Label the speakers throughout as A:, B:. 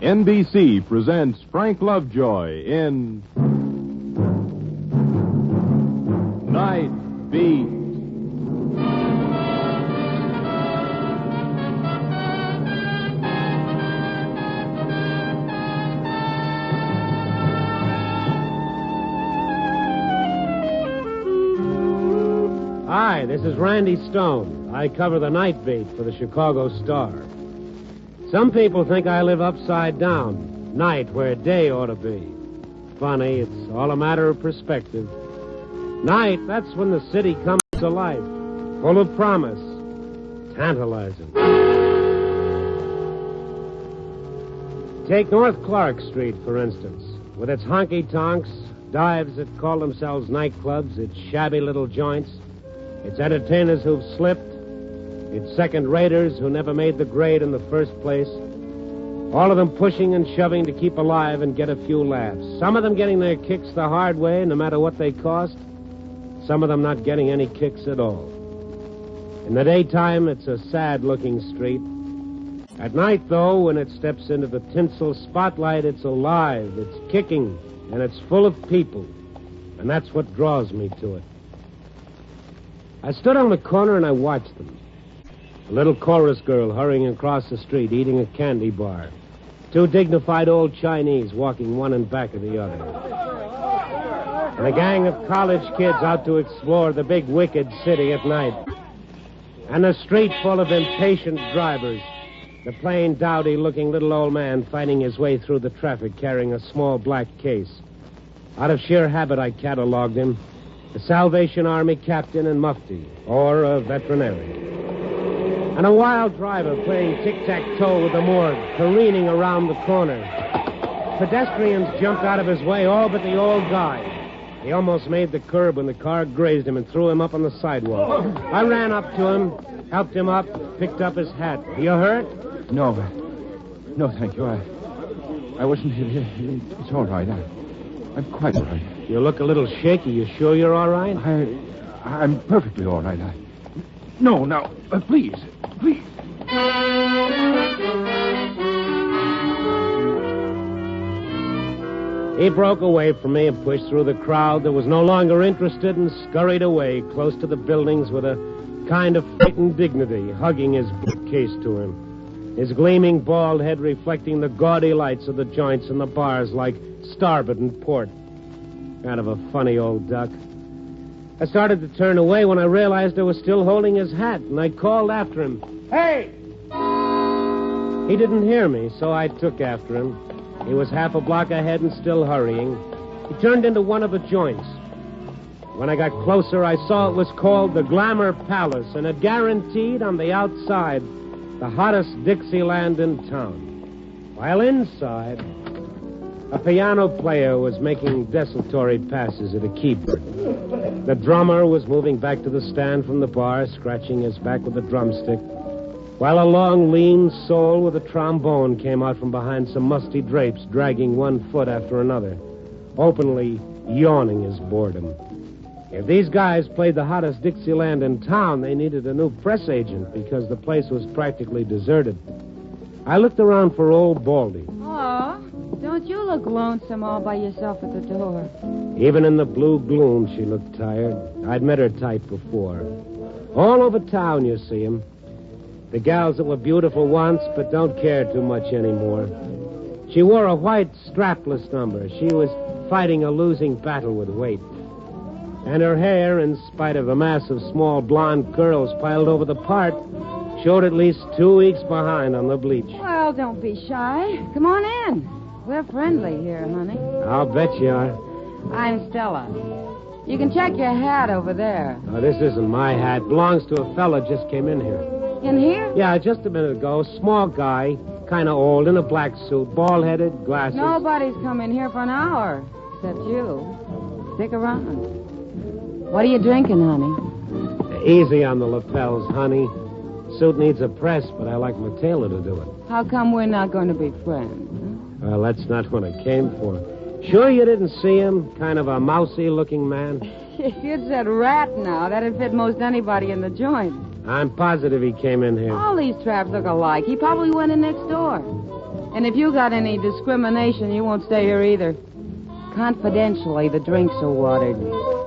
A: NBC presents Frank Lovejoy in Night Beat.
B: Hi, this is Randy Stone. I cover the night beat for the Chicago Star. Some people think I live upside down, night where day ought to be. Funny, it's all a matter of perspective. Night, that's when the city comes to life, full of promise, tantalizing. Take North Clark Street, for instance, with its honky-tonks, dives that call themselves nightclubs, its shabby little joints, its entertainers who've slipped, its second-raters who never made the grade in the first place, all of them pushing and shoving to keep alive and get a few laughs. Some of them getting their kicks the hard way, no matter what they cost. Some of them not getting any kicks at all. In the daytime, it's a sad-looking street. At night, though, when it steps into the tinsel spotlight, it's alive, it's kicking, and it's full of people. And that's what draws me to it. I stood on the corner and I watched them. A little chorus girl hurrying across the street, eating a candy bar. Two dignified old Chinese walking one in back of the other. And a gang of college kids out to explore the big wicked city at night. And a street full of impatient drivers. The plain, dowdy-looking little old man fighting his way through the traffic carrying a small black case. Out of sheer habit, I cataloged him. A Salvation Army captain in mufti, or a veterinarian. And a wild driver playing tic-tac-toe with the morgue, careening around the corner. Pedestrians jumped out of his way, all but the old guy. He almost made the curb when the car grazed him and threw him up on the sidewalk. I ran up to him, helped him up, picked up his hat. Are you hurt?
C: No, thank you. I wasn't here. It's all right. I'm quite all right.
B: You look a little shaky. You sure you're all right?
C: I'm perfectly all right. No, now, please.
B: He broke away from me and pushed through the crowd that was no longer interested and scurried away close to the buildings with a kind of frightened dignity, hugging his bookcase to him. His gleaming bald head reflecting the gaudy lights of the joints and the bars like starboard and port. Kind of a funny old duck. I started to turn away when I realized I was still holding his hat, and I called after him. Hey! He didn't hear me, so I took after him. He was half a block ahead and still hurrying. He turned into one of the joints. When I got closer, I saw it was called the Glamour Palace, and it guaranteed on the outside the hottest Dixieland in town. While inside, a piano player was making desultory passes at a keyboard. The drummer was moving back to the stand from the bar, scratching his back with a drumstick, while a long, lean soul with a trombone came out from behind some musty drapes, dragging one foot after another, openly yawning his boredom. If these guys played the hottest Dixieland in town, they needed a new press agent because the place was practically deserted. I looked around for old Baldy.
D: Oh, don't you look lonesome all by yourself at the door?
B: Even in the blue gloom, she looked tired. I'd met her type before. All over town, you see 'em. The gals that were beautiful once, but don't care too much anymore. She wore a white strapless number. She was fighting a losing battle with weight. And her hair, in spite of a mass of small blonde curls piled over the part, showed at least 2 weeks behind on the bleach.
D: Well, don't be shy. Come on in. We're friendly here, honey.
B: I'll bet you are.
D: I'm Stella. You can check your hat over there.
B: Oh, this isn't my hat. Belongs to a fella just came in here.
D: In here?
B: Yeah, just a minute ago. Small guy, kind of old, in a black suit, bald-headed, glasses.
D: Nobody's come in here for an hour, except you. Stick around. What are you drinking, honey?
B: Easy on the lapels, honey. Suit needs a press, but I like my tailor to do it.
D: How come we're not going to be friends?
B: Well, that's not what I came for. Sure you didn't see him? Kind of a mousy-looking man?
D: If you'd said rat now, that'd fit most anybody in the joint.
B: I'm positive he came in here.
D: All these traps look alike. He probably went in next door. And if you got any discrimination, you won't stay here either. Confidentially, the drinks are watered.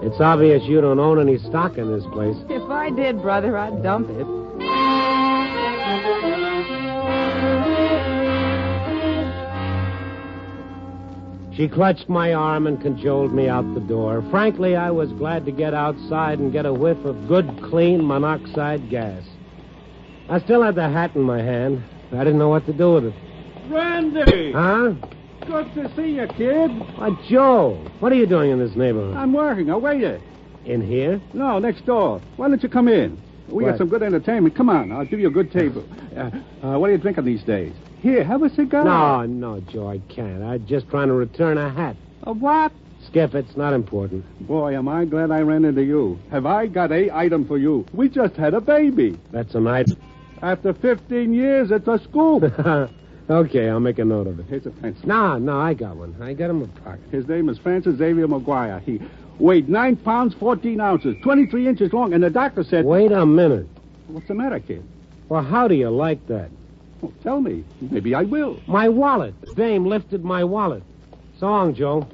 B: It's obvious you don't own any stock in this place.
D: If I did, brother, I'd dump it.
B: She clutched my arm and cajoled me out the door. Frankly, I was glad to get outside and get a whiff of good, clean monoxide gas. I still had the hat in my hand. I didn't know what to do with it.
C: Randy!
B: Huh?
C: Good to see you, kid.
B: Joe, what are you doing in this neighborhood?
C: I'm working. I'll wait it.
B: In here?
C: No, next door. Why don't you come in? We
B: What?
C: got some good entertainment. Come on, I'll give you a good table. What are you drinking these days? Here, have a cigar.
B: No, Joe, I can't. I'm just trying to return a hat.
C: A what?
B: Skip, it's not important.
C: Boy, am I glad I ran into you. Have I got a item for you? We just had a baby.
B: That's a nice...
C: After 15 years, it's a scoop.
B: Okay, I'll make a note of it.
C: Here's a pencil.
B: No, I got one. I got him in my pocket.
C: His name is Francis Xavier McGuire. He weighed 9 pounds, 14 ounces, 23 inches long, and the doctor said...
B: Wait a minute.
C: What's the matter, kid?
B: Well, how do you like that?
C: Well, tell me. Maybe I will.
B: My wallet. Dame lifted my wallet. So long, Joe.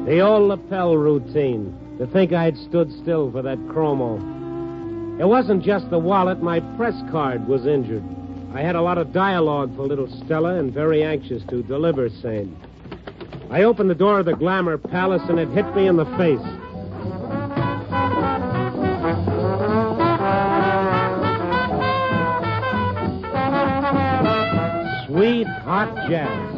B: The old lapel routine. To think I'd stood still for that chromo. It wasn't just the wallet. My press card was injured. I had a lot of dialogue for little Stella and very anxious to deliver same. I opened the door of the Glamour Palace and it hit me in the face. Sweet, hot jazz.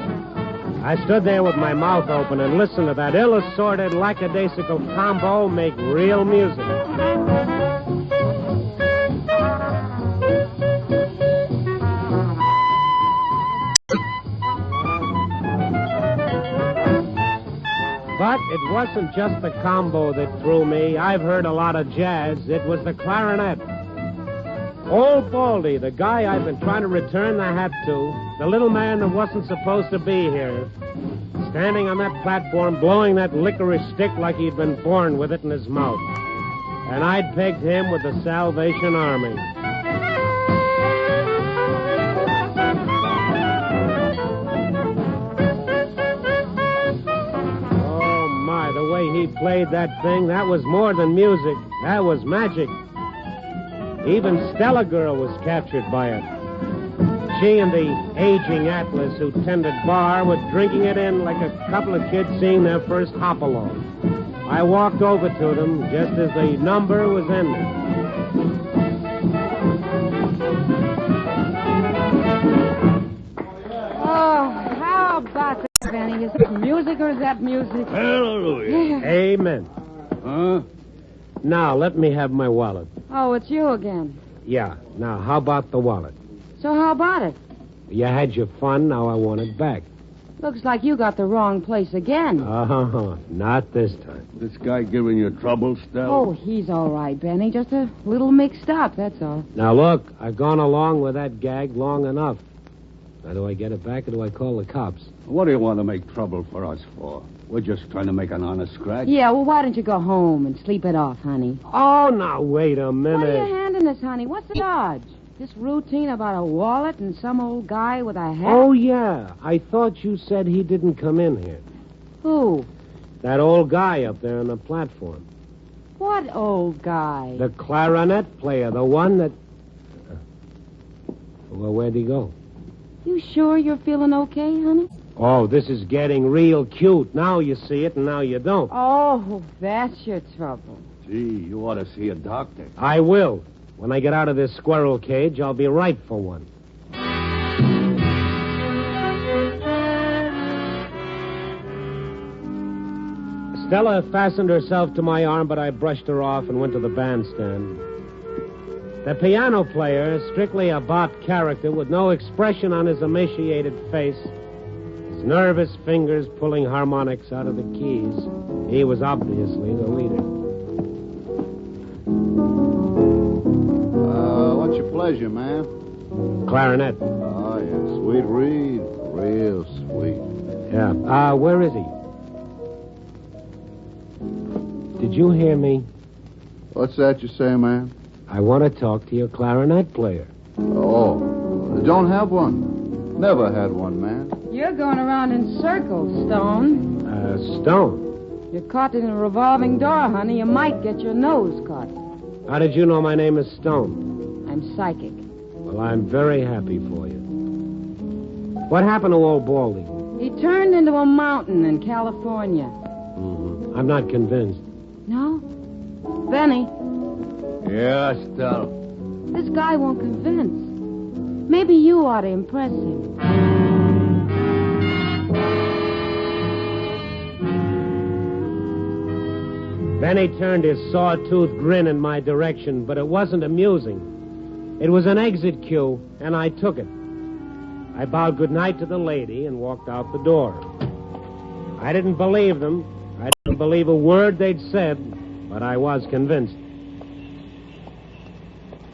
B: I stood there with my mouth open and listened to that ill-assorted, lackadaisical combo make real music. But it wasn't just the combo that threw me. I've heard a lot of jazz. It was the clarinet. Old Baldy, the guy I've been trying to return the hat to, the little man that wasn't supposed to be here, standing on that platform, blowing that licorice stick like he'd been born with it in his mouth. And I'd pegged him with the Salvation Army. Oh, my, the way he played that thing, that was more than music. That was magic. Even Stella Girl was captured by it. She and the aging Atlas who tended bar were drinking it in like a couple of kids seeing their first hop-along. I walked over to them just as the number was ending.
D: Oh, how about that, Benny? Is that music or is that music?
B: Hallelujah. Amen.
C: Huh?
B: Now, let me have my wallet.
D: Oh, it's you again.
B: Yeah. Now, how about the wallet?
D: So how about it?
B: You had your fun, now I want it back.
D: Looks like you got the wrong place again.
B: Not this time.
C: This guy giving you trouble, Stella?
D: Oh, he's all right, Benny. Just a little mixed up, that's all.
B: Now, look, I've gone along with that gag long enough. Now, do I get it back or do I call the cops?
C: What do you want to make trouble for us for? We're just trying to make an honest scratch.
D: Yeah, well, why don't you go home and sleep it off, honey?
B: Oh, now, wait a minute.
D: What are you handing us, honey? What's the dodge? This routine about a wallet and some old guy with a hat?
B: Oh, yeah. I thought you said he didn't come in here.
D: Who?
B: That old guy up there on the platform.
D: What old guy?
B: The clarinet player, the one that... Well, where'd he go?
D: You sure you're feeling okay, honey?
B: Oh, this is getting real cute. Now you see it and now you don't.
D: Oh, that's your trouble.
C: Gee, you ought to see a doctor.
B: I will. When I get out of this squirrel cage, I'll be right for one. Stella fastened herself to my arm, but I brushed her off and went to the bandstand. The piano player, strictly a bot character with no expression on his emaciated face, his nervous fingers pulling harmonics out of the keys. He was obviously the leader.
E: What's your pleasure, man?
B: Clarinet.
E: Oh, yeah, sweet reed. Real sweet.
B: Yeah. Where is he? Did you hear me?
E: What's that you say, man?
B: I want to talk to your clarinet player.
E: Oh, don't have one. Never had one, man.
D: You're going around in circles, Stone.
B: Stone?
D: You're caught in a revolving door, honey. You might get your nose caught.
B: How did you know my name is Stone?
D: I'm psychic.
B: Well, I'm very happy for you. What happened to old Baldy?
D: He turned into a mountain in California.
B: Mm-hmm. I'm not convinced.
D: No? Benny,
E: Yeah, Stella.
D: this guy won't convince. Maybe you ought to impress him.
B: Benny turned his sawtooth grin in my direction, but it wasn't amusing. It was an exit cue, and I took it. I bowed goodnight to the lady and walked out the door. I didn't believe them. I didn't believe a word they'd said, but I was convinced.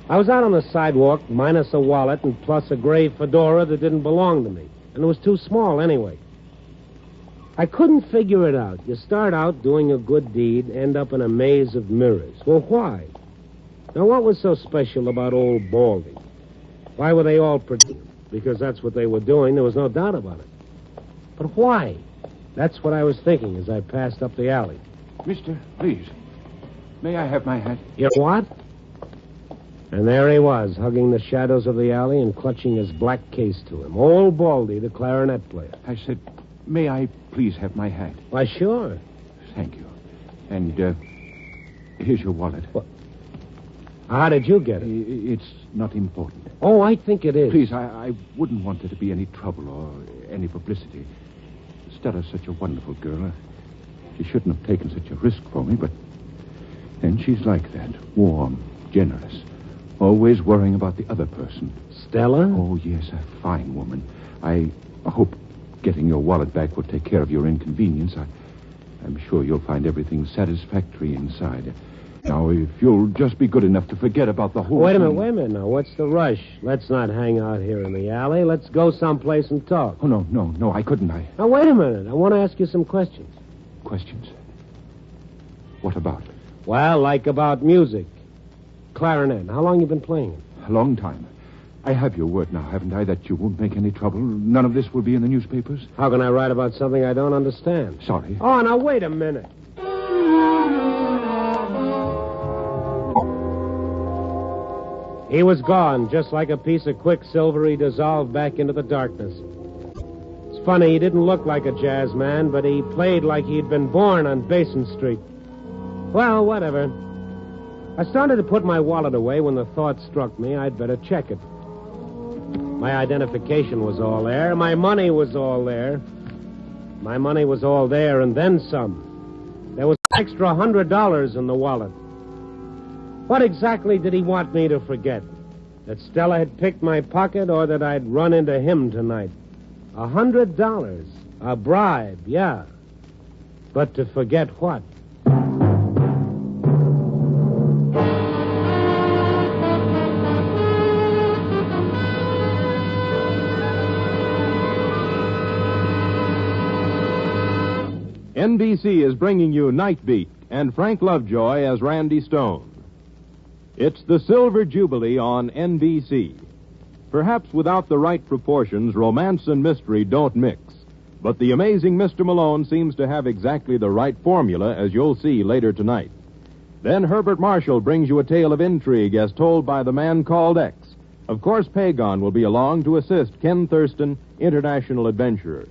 B: I was out on the sidewalk, minus a wallet and plus a gray fedora that didn't belong to me, and it was too small anyway. I couldn't figure it out. You start out doing a good deed, end up in a maze of mirrors. Well, why? Now, what was so special about old Baldy? Why were they all pretend? Because that's what they were doing. There was no doubt about it. But why? That's what I was thinking as I passed up the alley.
C: Mister, please. May I have my hat?
B: You what? And there he was, hugging the shadows of the alley and clutching his black case to him. Old Baldy, the clarinet player.
C: I said, may I please have my hat?
B: Why, sure.
C: Thank you. And, here's your wallet.
B: What? How did you get it?
C: It's not important.
B: Oh, I think it is.
C: Please, I wouldn't want there to be any trouble or any publicity. Stella's such a wonderful girl. She shouldn't have taken such a risk for me, but then she's like that. Warm, generous, always worrying about the other person.
B: Stella?
C: Oh, yes, a fine woman. I hope getting your wallet back will take care of your inconvenience. I'm sure you'll find everything satisfactory inside. Now, if you'll just be good enough to forget about the whole
B: Wait a
C: thing.
B: minute. Now, what's the rush? Let's not hang out here in the alley. Let's go someplace and talk.
C: Oh, no, I couldn't.
B: Now, wait a minute. I want to ask you some questions.
C: Questions? What about?
B: Well, like about music. Clarinet. How long you been playing it?
C: A long time. I have your word now, haven't I, that you won't make any trouble? None of this will be in the newspapers?
B: How can I write about something I don't understand?
C: Sorry.
B: Oh, now, wait a minute. He was gone, just like a piece of quicksilver. He dissolved back into the darkness. It's funny, he didn't look like a jazz man, but he played like he'd been born on Basin Street. Well, whatever. I started to put my wallet away when the thought struck me I'd better check it. My identification was all there. My money was all there. My money was all there, and then some. There was an extra $100 in the wallet. What exactly did he want me to forget? That Stella had picked my pocket or that I'd run into him tonight? $100. A bribe, yeah. But to forget what?
A: NBC is bringing you Night Beat and Frank Lovejoy as Randy Stone. It's the Silver Jubilee on NBC. Perhaps without the right proportions, romance and mystery don't mix. But the amazing Mr. Malone seems to have exactly the right formula, as you'll see later tonight. Then Herbert Marshall brings you a tale of intrigue as told by the man called X. Of course, Pagon will be along to assist Ken Thurston, international adventurer.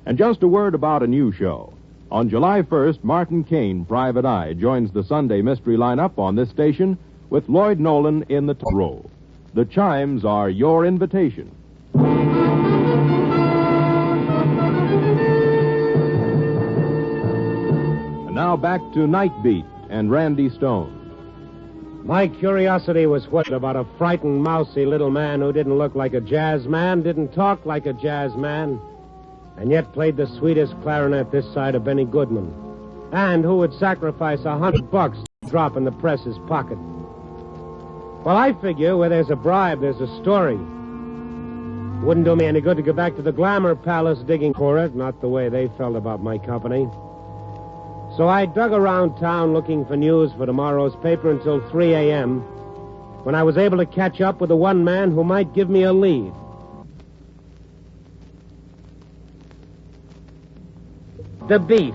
A: And just a word about a new show. On July 1st, Martin Caine, Private Eye, joins the Sunday mystery lineup on this station with Lloyd Nolan in the top role. The chimes are your invitation. And now back to Night Beat and Randy Stone.
B: My curiosity was whet about a frightened, mousy little man who didn't look like a jazz man, didn't talk like a jazz man, and yet played the sweetest clarinet this side of Benny Goodman, and who would sacrifice $100 to drop in the press's pocket. Well, I figure where there's a bribe, there's a story. Wouldn't do me any good to go back to the Glamour Palace digging for it, not the way they felt about my company. So I dug around town looking for news for tomorrow's paper until 3 a.m., when I was able to catch up with the one man who might give me a lead. The Beef.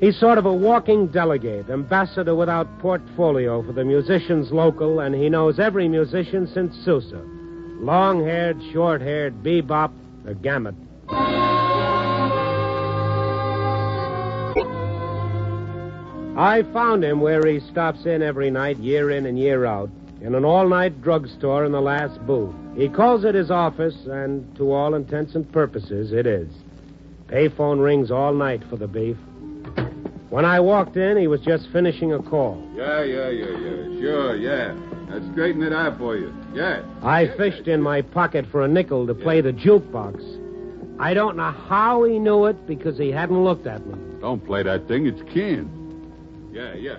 B: He's sort of a walking delegate, ambassador without portfolio for the musicians local, and he knows every musician since Sousa. Long-haired, short-haired, bebop, the gamut. I found him where he stops in every night, year in and year out, in an all-night drugstore in the last booth. He calls it his office, and to all intents and purposes, it is. Payphone rings all night for the Beef. When I walked in, he was just finishing a call.
F: Yeah. Sure, yeah. I'll straighten it out for you. Yeah.
B: I fished in my pocket for a nickel to play the jukebox. I don't know how he knew it because he hadn't looked at me.
F: Don't play that thing. It's canned. Yeah.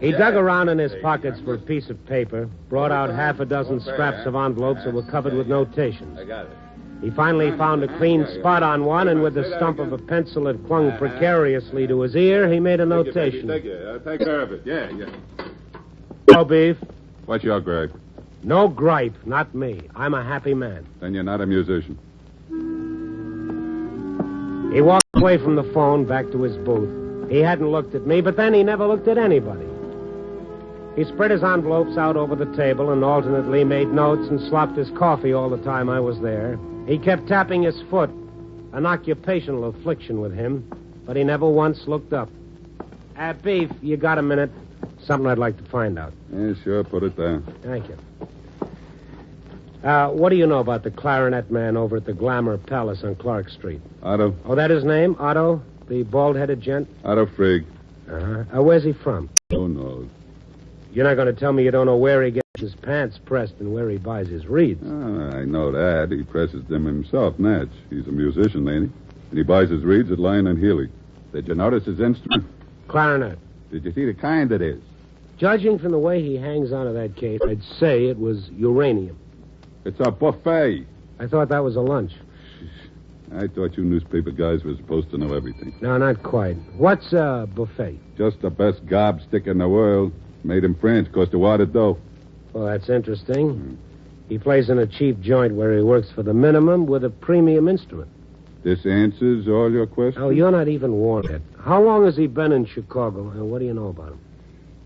B: He dug around in his pockets for a piece of paper, brought out half a dozen scraps of envelopes that were covered with notations.
F: I got it.
B: He finally found a clean spot on one, and with the stump of a pencil that clung precariously to his ear, he made a notation.
F: Thank you. I'll take care of it. Yeah.
B: No Beef.
F: What's your gripe?
B: No gripe, not me. I'm a happy man.
F: Then you're not a musician.
B: He walked away from the phone back to his booth. He hadn't looked at me, but then he never looked at anybody. He spread his envelopes out over the table and alternately made notes and slopped his coffee all the time I was there. He kept tapping his foot, an occupational affliction with him, but he never once looked up. Beef, you got a minute? Something I'd like to find out.
F: Yeah, sure. Put it down.
B: Thank you. What do you know about the clarinet man over at the Glamour Palace on Clark Street?
F: Otto.
B: Oh, that his name? Otto? The bald-headed gent?
F: Otto Frigg.
B: Uh-huh. Where's he from?
F: Who knows?
B: You're not going to tell me you don't know where he gets his pants pressed and where he buys his reeds.
F: I know that. He presses them himself, Natch. He's a musician, ain't he? And he buys his reeds at Lyon and Healy. Did you notice his instrument?
B: Clarinet.
F: Did you see the kind it is?
B: Judging from the way he hangs onto that case, I'd say it was uranium.
F: It's a buffet.
B: I thought that was a lunch.
F: I thought you newspaper guys were supposed to know everything.
B: No, not quite. What's a buffet?
F: Just the best gobstick in the world. Made in France. Cost a wad of dough.
B: Well, that's interesting. He plays in a cheap joint where he works for the minimum with a premium instrument.
F: This answers all your questions?
B: Oh, you're not even warned yet. How long has he been in Chicago, and what do you know about him?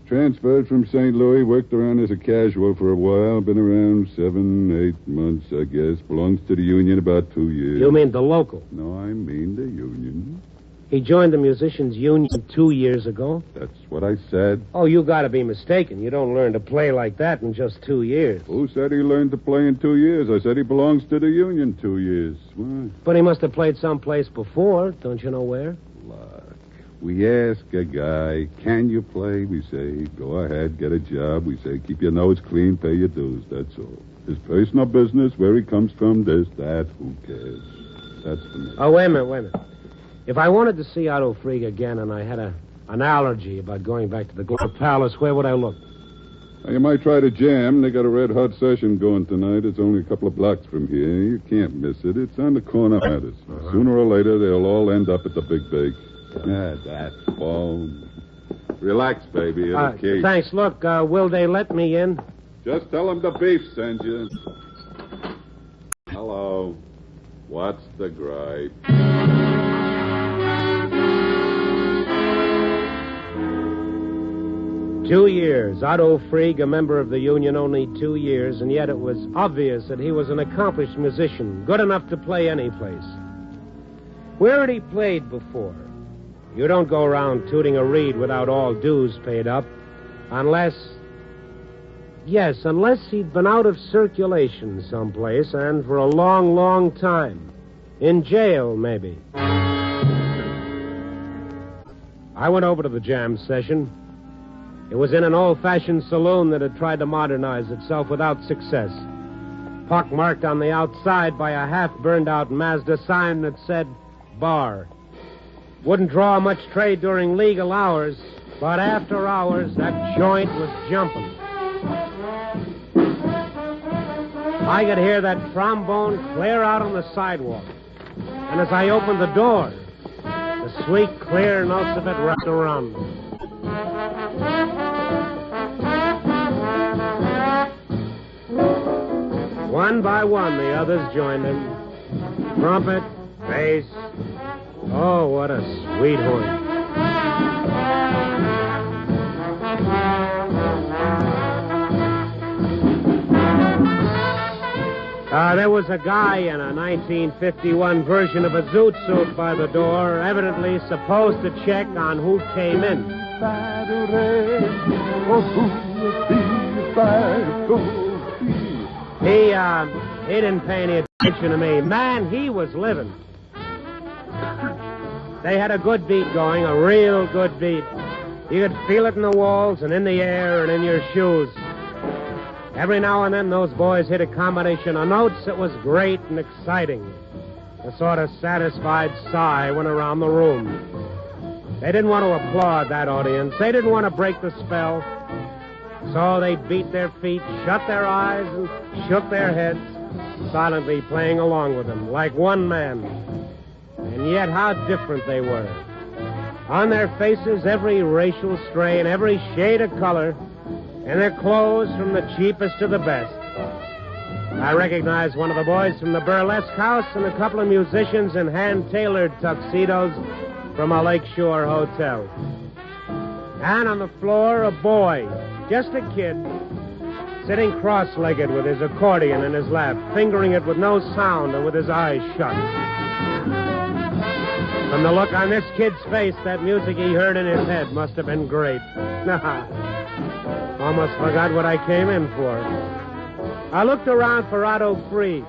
F: Transferred from St. Louis, worked around as a casual for a while. Been around 7, 8 months, I guess. Belongs to the union about 2 years.
B: You mean the local?
F: No, I mean the union.
B: He joined the musicians' union 2 years ago?
F: That's what I said.
B: Oh, you gotta be mistaken. You don't learn to play like that in just 2 years.
F: Who said he learned to play in 2 years? I said he belongs to the union 2 years. Why?
B: But he must have played someplace before. Don't you know where?
F: Look, we ask a guy, can you play? We say, go ahead, get a job. We say, keep your nose clean, pay your dues. That's all. His personal business, where he comes from, this, that, who cares? That's the matter.
B: Oh, wait a minute. If I wanted to see Otto Frigg again and I had an allergy about going back to the Glamour Palace, where would I look?
F: Now, you might try to jam. They got a red-hot session going tonight. It's only a couple of blocks from here. You can't miss it. It's on the corner of Mattis. Sooner or later, they'll all end up at the Big Bake. That's phone. Relax, baby. It'll keep.
B: Thanks. Look, will they let me in?
F: Just tell them the Beef sends you. Hello. What's the gripe?
B: 2 years. Otto Frigg, a member of the union, only 2 years, and yet it was obvious that he was an accomplished musician, good enough to play any place. Where had he played before? You don't go around tooting a reed without all dues paid up, unless he'd been out of circulation someplace, and for a long, long time. In jail, maybe. I went over to the jam session. It was in an old-fashioned saloon that had tried to modernize itself without success. Pockmarked on the outside by a half-burned-out Mazda sign that said, bar. Wouldn't draw much trade during legal hours, but after hours, that joint was jumping. I could hear that trombone clear out on the sidewalk. And as I opened the door, the sweet, clear notes of it wrapped around me. One by one, the others joined him. Trumpet, bass. Oh, what a sweet horn. There was a guy in a 1951 version of a zoot suit by the door, evidently supposed to check on who came in. He didn't pay any attention to me. Man, he was living. They had a good beat going, a real good beat. You could feel it in the walls and in the air and in your shoes. Every now and then, those boys hit a combination of notes that was great and exciting. A sort of satisfied sigh went around the room. They didn't want to applaud that audience. They didn't want to break the spell. So they beat their feet, shut their eyes, and shook their heads, silently playing along with them, like one man. And yet, how different they were. On their faces, every racial strain, every shade of color, and their clothes from the cheapest to the best. I recognized one of the boys from the burlesque house and a couple of musicians in hand-tailored tuxedos from a lakeshore hotel. And on the floor, a boy, just a kid, sitting cross-legged with his accordion in his lap, fingering it with no sound and with his eyes shut. From the look on this kid's face, that music he heard in his head must have been great. Almost forgot what I came in for. I looked around for Otto Free.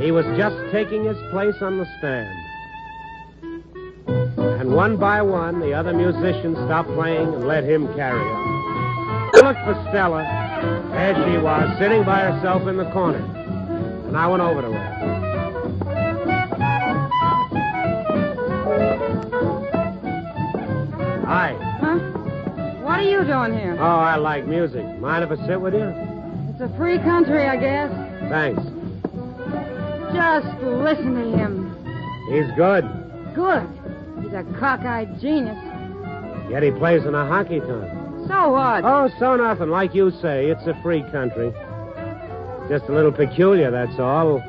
B: He was just taking his place on the stand. And one by one, the other musicians stopped playing and let him carry on. I looked for Stella. There she was, sitting by herself in the corner. And I went over to her. Hi.
D: Huh? What are you doing here?
B: Oh, I like music. Mind if I sit with you?
D: It's a free country, I guess.
B: Thanks.
D: Just listen to him.
B: He's good.
D: Good. He's a cockeyed genius.
B: Yet he plays in a honky-tonk.
D: So what?
B: Oh, so nothing. Like you say, it's a free country. Just a little peculiar, that's all.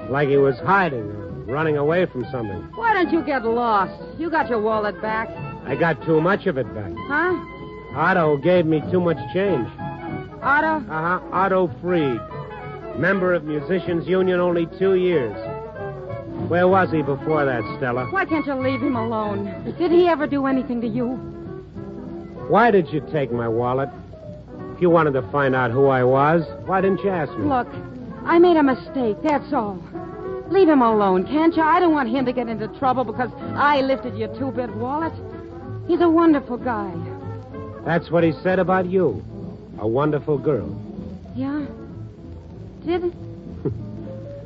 B: Like he was hiding or running away from something.
D: Why don't you get lost? You got your wallet back.
B: I got too much of it back.
D: Huh?
B: Otto gave me too much change.
D: Otto?
B: Uh-huh. Otto Fried. Member of Musicians Union only 2 years. Where was he before that, Stella?
D: Why can't you leave him alone? Did he ever do anything to you?
B: Why did you take my wallet? If you wanted to find out who I was, why didn't you ask me?
D: Look, I made a mistake, that's all. Leave him alone, can't you? I don't want him to get into trouble because I lifted your 2-bit wallet. He's a wonderful guy.
B: That's what he said about you. A wonderful girl.
D: Yeah? Did it?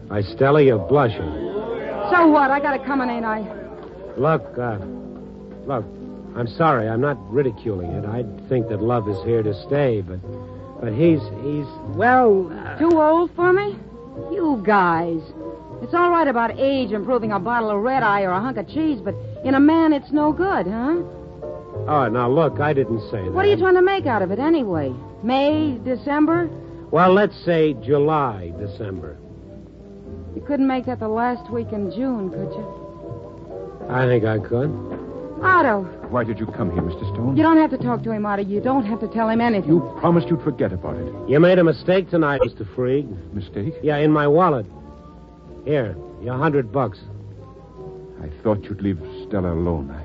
B: Why, Stella, you're blushing.
D: So what? I gotta come in, ain't I?
B: Look, I'm sorry. I'm not ridiculing it. I think that love is here to stay, but he's
D: Too old for me? You guys. It's all right about age improving a bottle of red eye or a hunk of cheese, but in a man it's no good, huh?
B: Oh, now look, I didn't say that.
D: What are you trying to make out of it anyway? May, December?
B: Well, let's say July, December.
D: You couldn't make that the last week in June, could you?
B: I think I could.
D: Otto.
C: Why did you come here, Mr. Stone?
D: You don't have to talk to him, Otto. You don't have to tell him anything.
C: You promised you'd forget about it.
B: You made a mistake tonight, Mr. Freak.
C: Mistake?
B: Yeah, in my wallet. Here, your $100.
C: I thought you'd leave Stella alone. I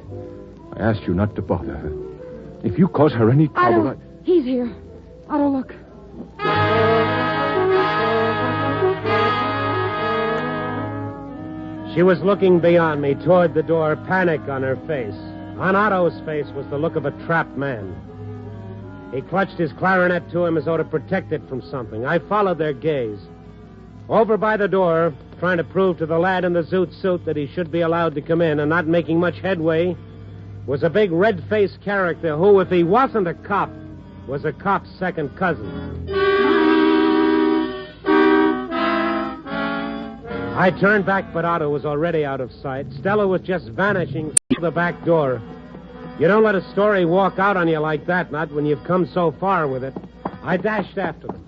C: asked you not to bother her. If you cause her any trouble,
D: Otto, he's here. Otto, look.
B: She was looking beyond me toward the door, panic on her face. On Otto's face was the look of a trapped man. He clutched his clarinet to him as though to protect it from something. I followed their gaze. Over by the door, trying to prove to the lad in the zoot suit that he should be allowed to come in and not making much headway, was a big red-faced character who, if he wasn't a cop, was a cop's second cousin. I turned back, but Otto was already out of sight. Stella was just vanishing through the back door. You don't let a story walk out on you like that, not when you've come so far with it. I dashed after them.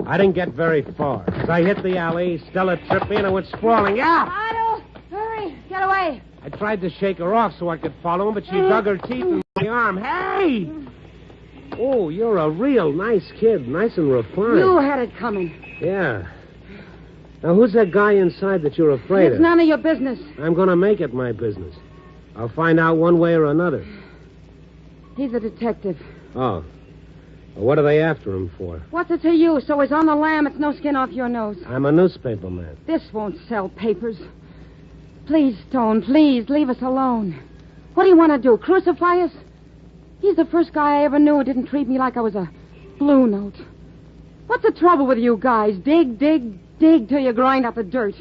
B: I didn't get very far. As I hit the alley, Stella tripped me and I went sprawling. Yeah!
D: Otto, hurry, get away.
B: I tried to shake her off so I could follow him, but she dug her teeth in my arm. Hey! Oh, you're a real nice kid. Nice and refined.
D: You had it coming.
B: Yeah. Now, who's that guy inside that you're afraid
D: It's
B: of?
D: none of your business.
B: I'm going to make it my business. I'll find out one way or another.
D: He's a detective.
B: Oh. Well, what are they after him for?
D: What's it to you? So he's on the lam. It's no skin off your nose.
B: I'm a newspaper man.
D: This won't sell papers. Please, Stone, please, leave us alone. What do you want to do, crucify us? He's the first guy I ever knew who didn't treat me like I was a blue note. What's the trouble with you guys? Dig till you grind up the dirt.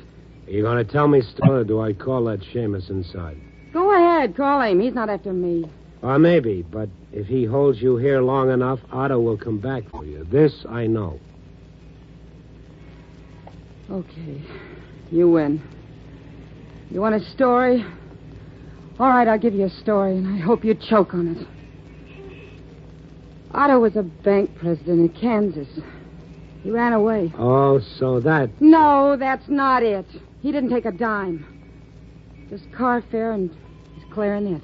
B: Are you going to tell me, Stella, or do I call that Seamus inside?
D: Go ahead, call him. He's not after me.
B: Or maybe, but if he holds you here long enough, Otto will come back for you. This I know.
D: Okay, you win. You want a story? All right, I'll give you a story, and I hope you choke on it. Otto was a bank president in Kansas. He ran away.
B: Oh, so that...
D: No, that's not it. He didn't take a dime. Just car fare and his clarinet.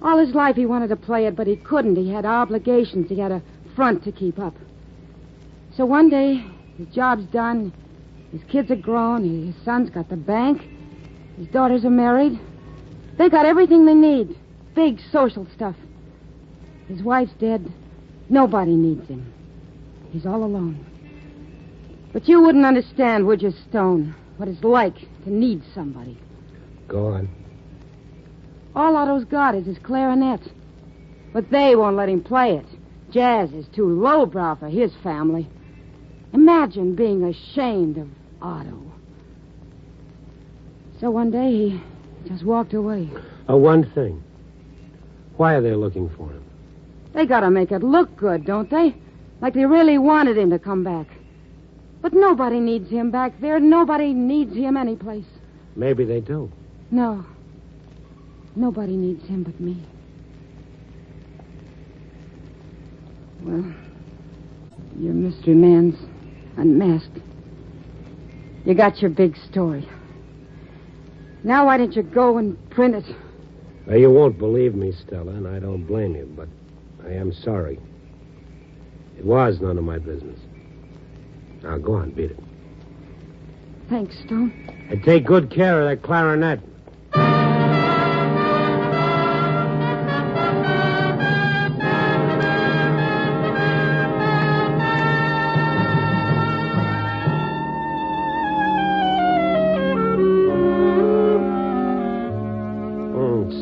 D: All his life he wanted to play it, but he couldn't. He had obligations. He had a front to keep up. So one day, his job's done. His kids are grown. His son's got the bank. His daughters are married. They got everything they need. Big social stuff. His wife's dead. Nobody needs him. He's all alone. But you wouldn't understand, would you, Stone, what it's like to need somebody.
B: Go on.
D: All Otto's got is his clarinet. But they won't let him play it. Jazz is too lowbrow for his family. Imagine being ashamed of Otto. So one day he just walked away.
B: One thing. Why are they looking for him?
D: They gotta make it look good, don't they? Like they really wanted him to come back. But nobody needs him back there. Nobody needs him anyplace.
B: Maybe they do.
D: No. Nobody needs him but me. Well, your mystery man's unmasked. You got your big story. Now why don't you go and print it?
B: Well, you won't believe me, Stella, and I don't blame you, but I am sorry. It was none of my business. Now, go on, beat it.
D: Thanks, Stone.
B: And take good care of that clarinet.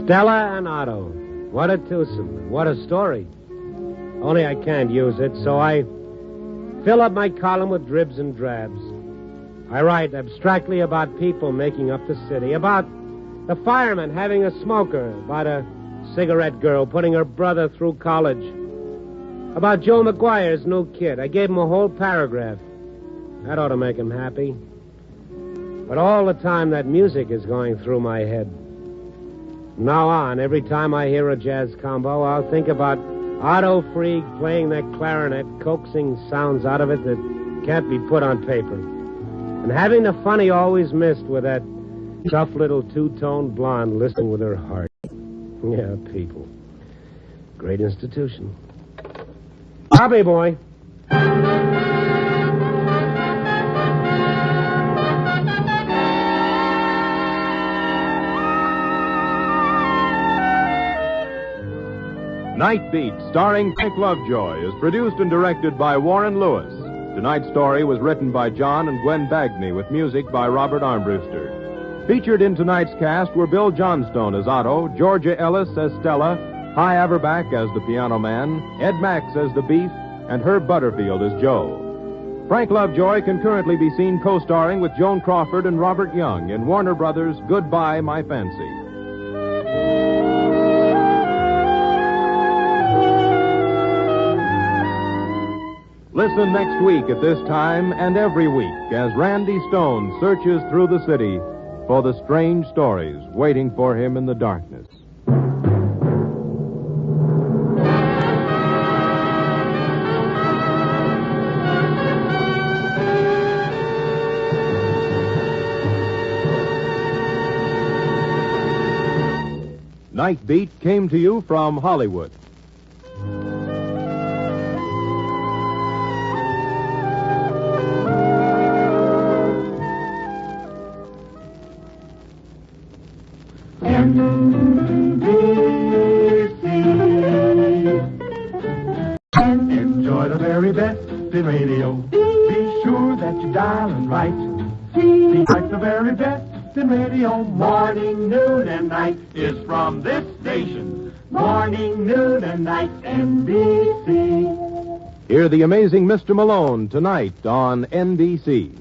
B: Stella and Otto. What a twosome. What a story. Only I can't use it, so I fill up my column with dribs and drabs. I write abstractly about people making up the city, about the fireman having a smoker, about a cigarette girl putting her brother through college, about Joe McGuire's new kid. I gave him a whole paragraph. That ought to make him happy. But all the time that music is going through my head. From now on, every time I hear a jazz combo, I'll think about Otto Freig playing that clarinet, coaxing sounds out of it that can't be put on paper. And having the fun he always missed with that tough little two-toned blonde listening with her heart. Yeah, people. Great institution. Copy, boy.
A: Night Beat, starring Frank Lovejoy, is produced and directed by Warren Lewis. Tonight's story was written by John and Gwen Bagney with music by Robert Armbruster. Featured in tonight's cast were Bill Johnstone as Otto, Georgia Ellis as Stella, Hy Averback as the piano man, Ed Max as the Beef, and Herb Butterfield as Joe. Frank Lovejoy can currently be seen co-starring with Joan Crawford and Robert Young in Warner Brothers' Goodbye, My Fancy. Listen next week at this time and every week as Randy Stone searches through the city for the strange stories waiting for him in the darkness. Night Beat came to you from Hollywood.
G: Enjoy the very best in radio. Be sure that you dial it right. Be like the very best in radio. Morning, noon, and night is from this station. Morning, noon, and night, NBC.
A: Hear the amazing Mr. Malone tonight on NBC.